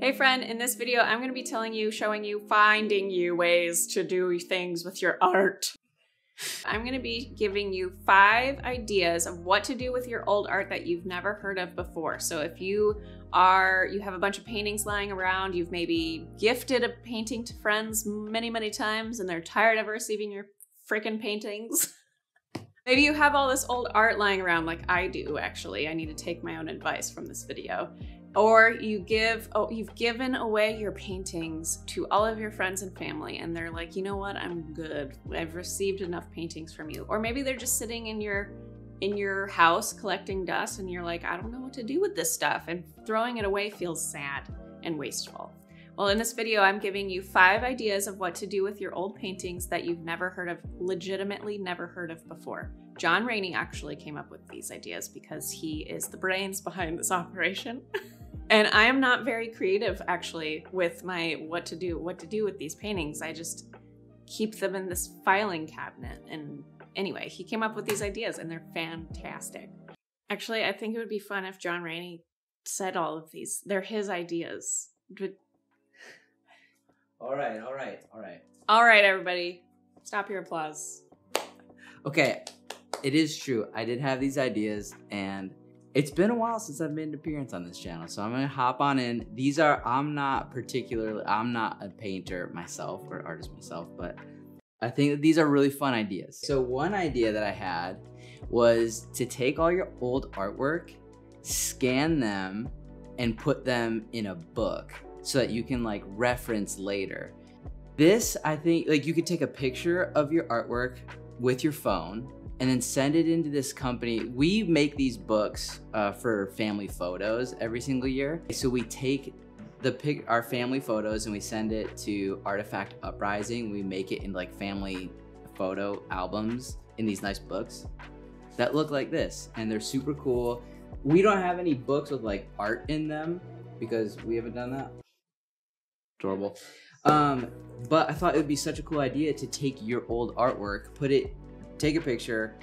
Hey friend, in this video I'm going to be showing you, finding you ways to do things with your art. I'm going to be giving you 5 ideas of what to do with your old art that you've never heard of before. So if you have a bunch of paintings lying around, you've maybe gifted a painting to friends many times and they're tired of receiving your freaking paintings. Maybe you have all this old art lying around like I do, actually. I need to take my own advice from this video. Or you've given away your paintings to all of your friends and family and they're like, you know what, I'm good. I've received enough paintings from you. Or maybe they're just sitting in your house collecting dust and you're like, I don't know what to do with this stuff, and throwing it away feels sad and wasteful. Well, in this video, I'm giving you 5 ideas of what to do with your old paintings that you've never heard of, legitimately never heard of before. John Rainey actually came up with these ideas because he is the brains behind this operation. And I am not very creative actually with my what to do with these paintings. I just keep them in this filing cabinet. And anyway, he came up with these ideas and they're fantastic. Actually, I think it would be fun if John Rainey said all of these. They're his ideas. All right. All right, everybody. Stop your applause. Okay, it is true. I did have these ideas and it's been a while since I've made an appearance on this channel, so I'm gonna hop on in. I'm not a painter myself or artist myself, but I think that these are really fun ideas. So one idea that I had was to take all your old artwork, scan them, and put them in a book so that you can like reference later. This, I think, like you could take a picture of your artwork with your phone and then send it into this company. We make these books for family photos every single year. So we take our family photos and we send it to Artifact Uprising. We make it in like family photo albums in these nice books that look like this. And they're super cool. We don't have any books with like art in them because we haven't done that. Adorable. But I thought it would be such a cool idea to take your old artwork, take a picture,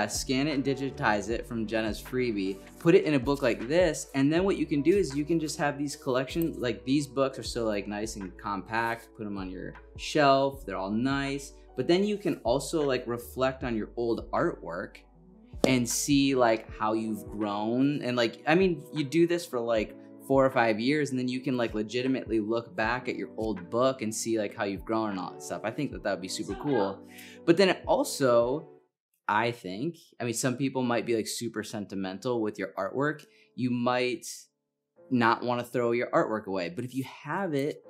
scan it and digitize it from Jenna's freebie, put it in a book like this, and then what you can do is you can just have these collections, like these books are so like nice and compact, put them on your shelf, they're all nice, but then you can also like reflect on your old artwork and see like how you've grown, and like, I mean, you do this for like 4 or 5 years and then you can like legitimately look back at your old book and see like how you've grown and all that stuff. I think that would be super cool. But then it also, I mean, some people might be like super sentimental with your artwork. You might not want to throw your artwork away, but if you have it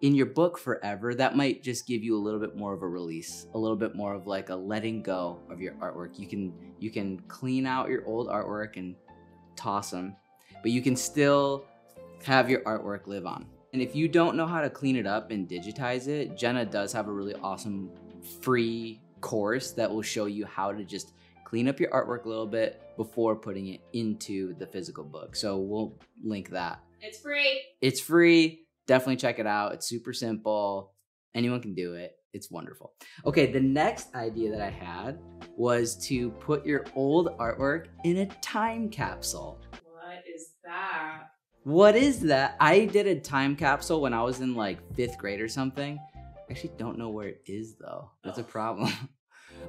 in your book forever, that might just give you a little bit more of a release, a little bit more of like a letting go of your artwork. You can clean out your old artwork and toss them, but you can still have your artwork live on. And if you don't know how to clean it up and digitize it, Jenna does have a really awesome free course that will show you how to just clean up your artwork a little bit before putting it into the physical book. So we'll link that. It's free. It's free. Definitely check it out. It's super simple. Anyone can do it. It's wonderful. Okay, the next idea that I had was to put your old artwork in a time capsule. What is that? I did a time capsule when I was in like 5th grade or something. I actually don't know where it is though. That's a problem.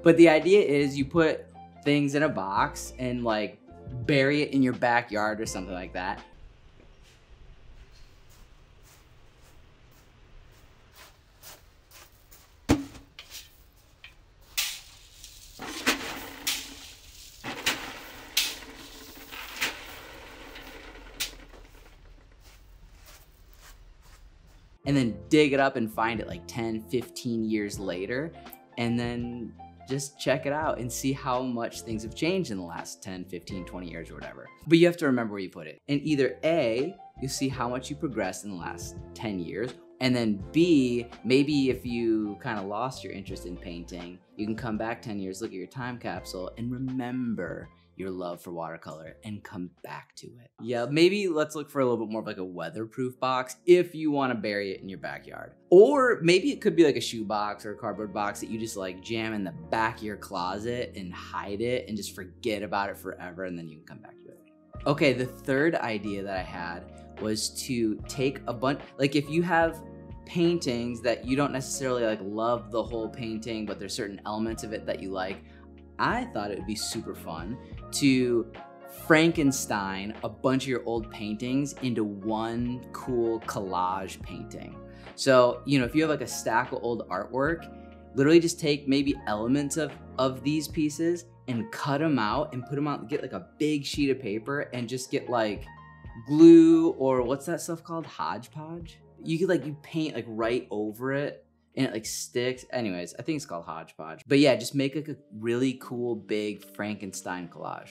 But the idea is you put things in a box and like bury it in your backyard or something like that. And then dig it up and find it like 10, 15 years later, and then just check it out and see how much things have changed in the last 10, 15, 20 years or whatever. But you have to remember where you put it. And either A, you see how much you progressed in the last 10 years, and then B, maybe if you kind of lost your interest in painting, you can come back 10 years, look at your time capsule, and remember your love for watercolor and come back to it. Yeah, maybe let's look for a little bit more of like a weatherproof box if you want to bury it in your backyard. Or maybe it could be like a shoe box or a cardboard box that you just like jam in the back of your closet and hide it and just forget about it forever, and then you can come back to it. Okay, the third idea that I had was to take a bunch, like if you have paintings that you don't necessarily like love the whole painting, but there's certain elements of it that you like, I thought it would be super fun to Frankenstein a bunch of your old paintings into one cool collage painting. So, you know, if you have like a stack of old artwork, literally just take maybe elements of these pieces and cut them out and put them out, get like a big sheet of paper and just get like glue, or what's that stuff called? Hodgepodge? You could like, you paint like right over it and it like sticks. Anyways, I think it's called hodgepodge. But yeah, just make like a really cool big Frankenstein collage.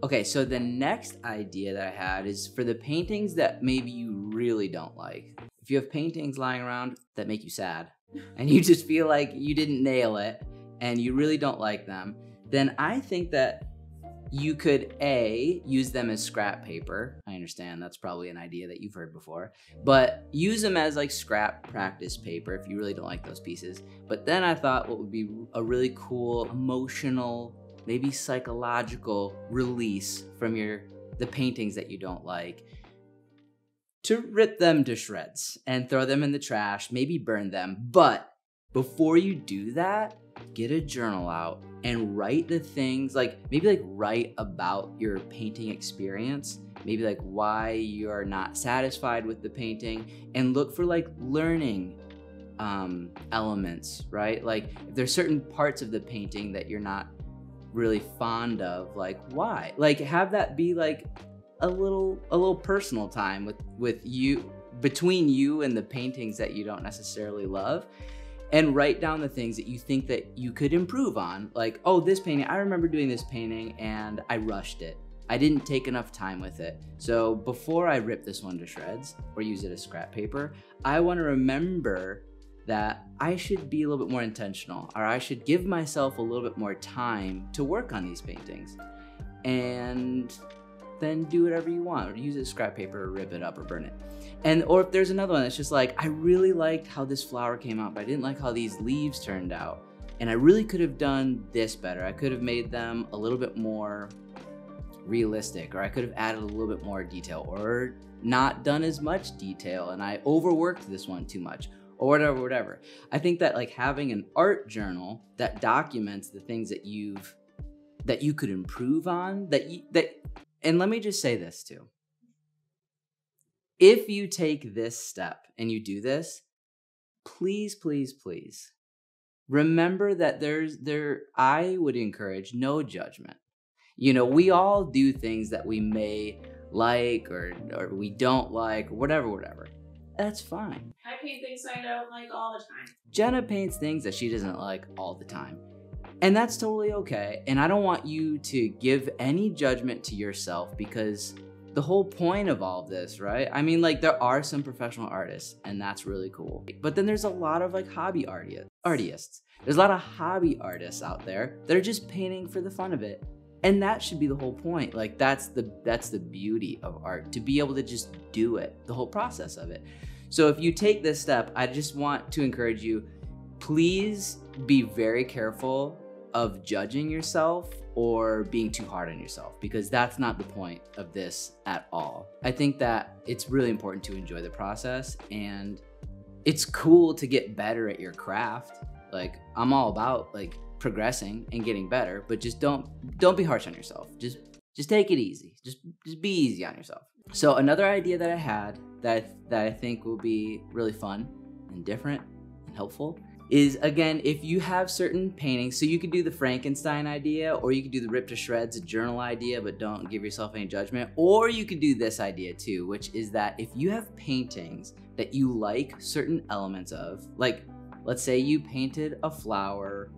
Okay, so the next idea that I had is for the paintings that maybe you really don't like. If you have paintings lying around that make you sad and you just feel like you didn't nail it and you really don't like them, then I think that you could use them as scrap paper. I understand that's probably an idea that you've heard before, but use them as like scrap practice paper if you really don't like those pieces. But then I thought what would be a really cool emotional, maybe psychological release from the paintings that you don't like, to rip them to shreds and throw them in the trash, maybe burn them. But before you do that, get a journal out and write the things, like maybe like write about your painting experience, maybe like why you're not satisfied with the painting, and look for like learning elements, right? Like if there's certain parts of the painting that you're not really fond of, like why? Like have that be like a little personal time with you, between you and the paintings that you don't necessarily love. And write down the things that you think that you could improve on. Like, oh, this painting, I remember doing this painting and I rushed it. I didn't take enough time with it. So before I rip this one to shreds or use it as scrap paper, I want to remember that I should be a little bit more intentional, or I should give myself a little bit more time to work on these paintings. And then do whatever you want, or use it as scrap paper, or rip it up, or burn it. Or if there's another one that's just like, I really liked how this flower came out, but I didn't like how these leaves turned out. And I really could have done this better. I could have made them a little bit more realistic, or I could have added a little bit more detail, or not done as much detail, and I overworked this one too much, or whatever. I think that like having an art journal that documents the things that you could improve on, and let me just say this too. If you take this step and you do this, please, please, please remember that I would encourage no judgment. You know, we all do things that we may like or we don't like, or whatever. That's fine. I paint things I don't like all the time. Jenna paints things that she doesn't like all the time. And that's totally okay. And I don't want you to give any judgment to yourself, because the whole point of all of this, right? I mean, like there are some professional artists and that's really cool. But then there's a lot of like hobby artists. There's a lot of hobby artists out there that are just painting for the fun of it. And that should be the whole point. Like that's the beauty of art, to be able to just do it, the whole process of it. So if you take this step, I just want to encourage you, please be very careful of judging yourself or being too hard on yourself, because that's not the point of this at all. I think that it's really important to enjoy the process, and it's cool to get better at your craft. Like I'm all about like progressing and getting better, but just don't be harsh on yourself. Just take it easy. Just be easy on yourself. So another idea that I had that I think will be really fun and different and helpful is, again, if you have certain paintings, so you could do the Frankenstein idea, or you could do the rip to shreds journal idea, but don't give yourself any judgment, or you could do this idea too, which is that if you have paintings that you like certain elements of, like let's say you painted a flower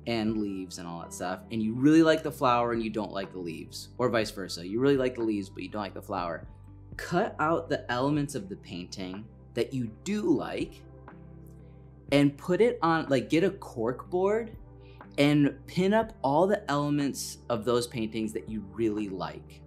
and leaves and all that stuff, and you really like the flower and you don't like the leaves, or vice versa, you really like the leaves but you don't like the flower, cut out the elements of the painting that you do like and put it on, like get a cork board and pin up all the elements of those paintings that you really like.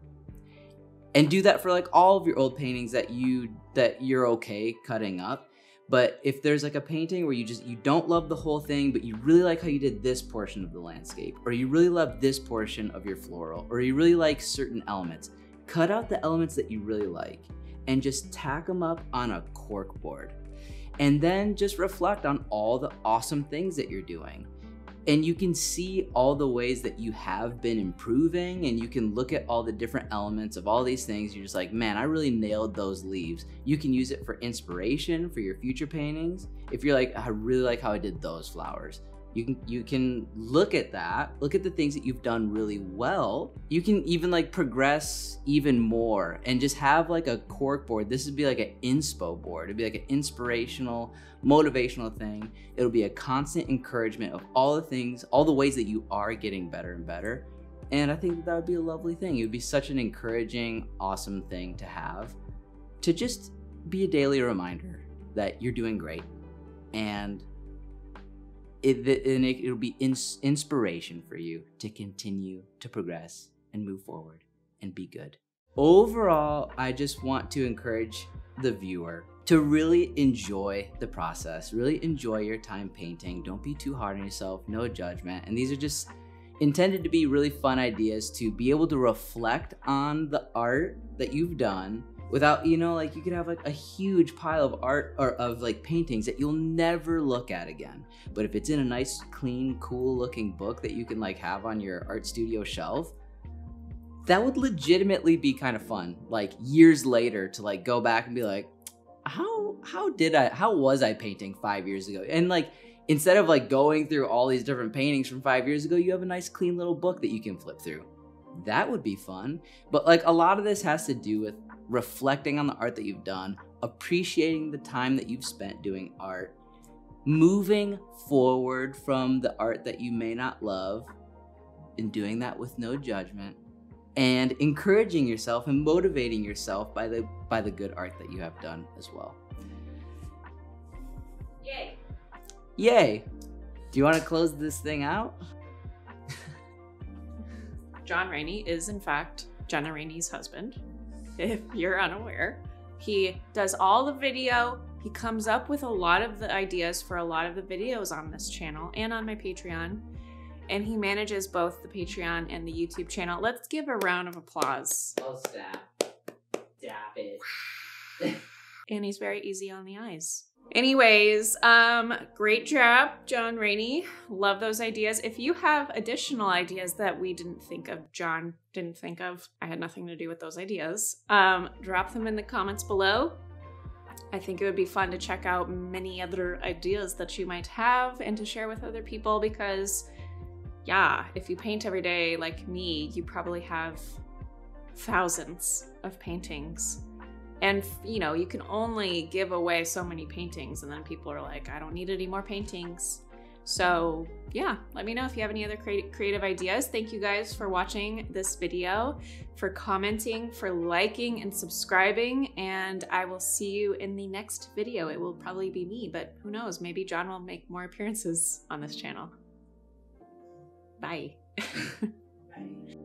And do that for like all of your old paintings that you're okay cutting up. But if there's like a painting where you don't love the whole thing, but you really like how you did this portion of the landscape, or you really love this portion of your floral, or you really like certain elements, cut out the elements that you really like and just tack them up on a cork board. And then just reflect on all the awesome things that you're doing. And you can see all the ways that you have been improving, and you can look at all the different elements of all these things. You're just like, man, I really nailed those leaves. You can use it for inspiration for your future paintings. If you're like, I really like how I did those flowers. You can look at that, look at the things that you've done really well. You can even like progress even more and just have like a cork board. This would be like an inspo board. It'd be like an inspirational, motivational thing. It'll be a constant encouragement of all the things, all the ways that you are getting better and better. And I think that would be a lovely thing. It would be such an encouraging, awesome thing to have, to just be a daily reminder that you're doing great. And it'll be inspiration for you to continue to progress and move forward and be good. Overall, I just want to encourage the viewer to really enjoy the process, really enjoy your time painting. Don't be too hard on yourself, no judgment. And these are just intended to be really fun ideas to be able to reflect on the art that you've done without, you know, like you could have like a huge pile of art or of like paintings that you'll never look at again. But if it's in a nice, clean, cool looking book that you can like have on your art studio shelf, that would legitimately be kind of fun. Like years later to like go back and be like, how was I painting 5 years ago? And like, instead of like going through all these different paintings from 5 years ago, you have a nice clean little book that you can flip through. That would be fun. But like a lot of this has to do with reflecting on the art that you've done, appreciating the time that you've spent doing art, moving forward from the art that you may not love, and doing that with no judgment, and encouraging yourself and motivating yourself by the good art that you have done as well. Yay. Yay. Do you want to close this thing out? John Rainey is in fact Jenna Rainey's husband, if you're unaware. He does all the video. He comes up with a lot of the ideas for a lot of the videos on this channel and on my Patreon. And he manages both the Patreon and the YouTube channel. Let's give a round of applause. Oh, snap. Dap it. And he's very easy on the eyes. Anyways, great job, John Rainey. Love those ideas. If you have additional ideas that we didn't think of, John didn't think of, I had nothing to do with those ideas, drop them in the comments below. I think it would be fun to check out many other ideas that you might have and to share with other people, because yeah, if you paint every day like me, you probably have thousands of paintings. And, you know, you can only give away so many paintings, and then people are like, I don't need any more paintings. So yeah, let me know if you have any other creative ideas. Thank you guys for watching this video, for commenting, for liking and subscribing, and I will see you in the next video. It will probably be me, but who knows, maybe John will make more appearances on this channel. Bye. Bye.